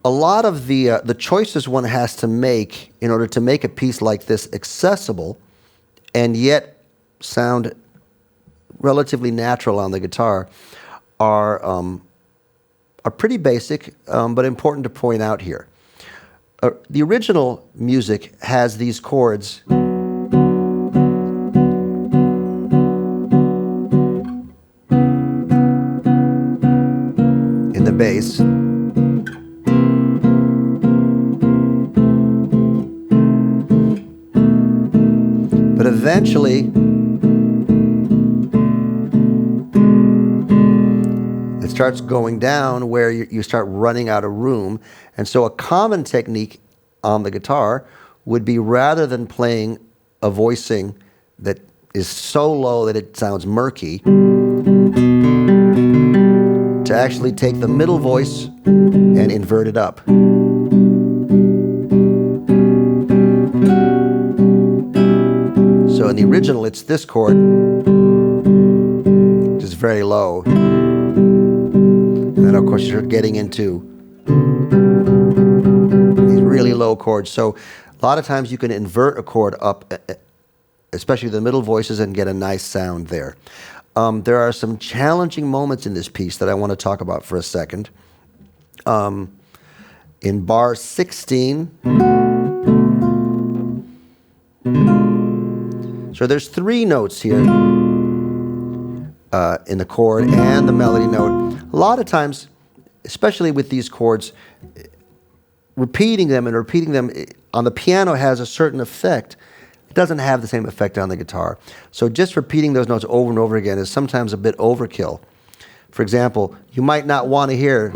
a lot of the choices one has to make in order to make a piece like this accessible and yet sound relatively natural on the guitar are pretty basic, but important to point out here. The original music has these chords in the bass. But eventually, it starts going down where you start running out of room. And so a common technique on the guitar would be, rather than playing a voicing that is so low that it sounds murky, to actually take the middle voice and invert it up. So in the original, it's this chord, which is very low. And then, of course, you're getting into these really low chords. So a lot of times you can invert a chord up, especially the middle voices, and get a nice sound there. There are some challenging moments in this piece that I want to talk about for a second. In bar 16, so there's 3 notes here in the chord and the melody note. A lot of times, especially with these chords, repeating them on the piano has a certain effect. It doesn't have the same effect on the guitar. So just repeating those notes over and over again is sometimes a bit overkill. For example, you might not want to hear,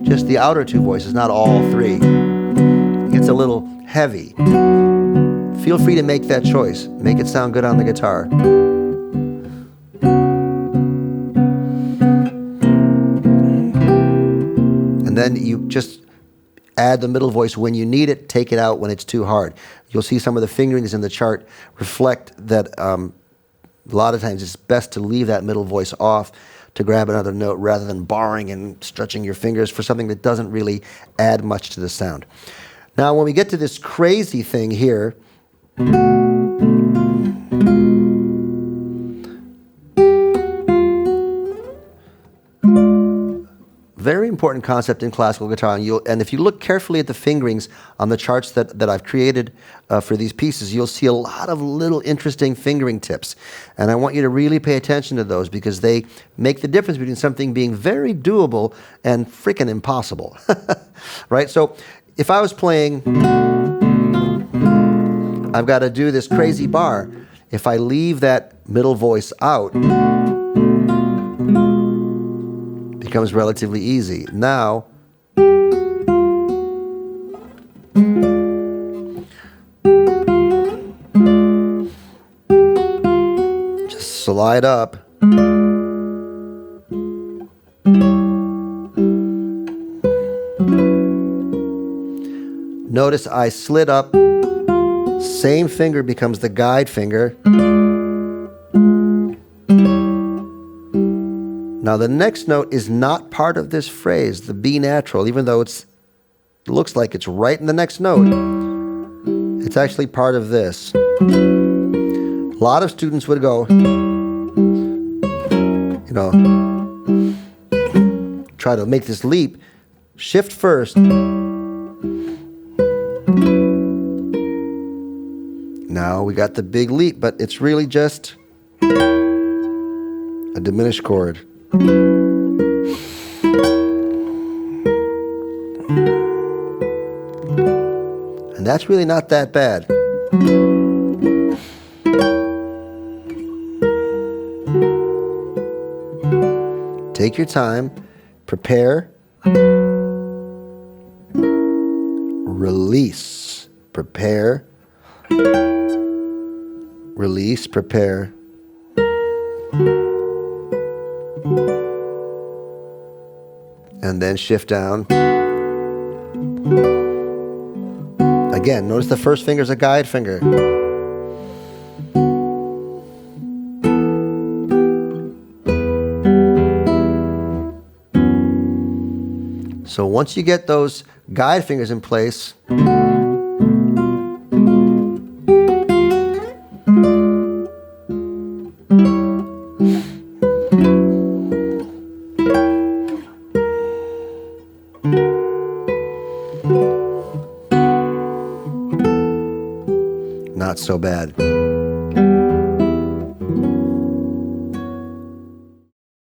just the outer 2 voices, not all 3. It's a little heavy. Feel free to make that choice. Make it sound good on the guitar. And then you just add the middle voice when you need it, take it out when it's too hard. You'll see some of the fingerings in the chart reflect that a lot of times it's best to leave that middle voice off to grab another note rather than barring and stretching your fingers for something that doesn't really add much to the sound. Now, when we get to this crazy thing here, very important concept in classical guitar, and if you look carefully at the fingerings on the charts that I've created for these pieces, you'll see a lot of little interesting fingering tips. And I want you to really pay attention to those, because they make the difference between something being very doable and freaking impossible. Right? So if I was playing, I've got to do this crazy bar. If I leave that middle voice out, becomes relatively easy. Now, just slide up. Notice I slid up. Same finger becomes the guide finger. Now the next note is not part of this phrase, the B natural, even though it looks like it's right in the next note. It's actually part of this. A lot of students would go, try to make this leap. Shift first. Now we got the big leap, but it's really just a diminished chord. And that's really not that bad. Take your time, prepare, release, prepare, release, prepare. And then shift down. Again, notice the first finger is a guide finger. So once you get those guide fingers in place, not so bad.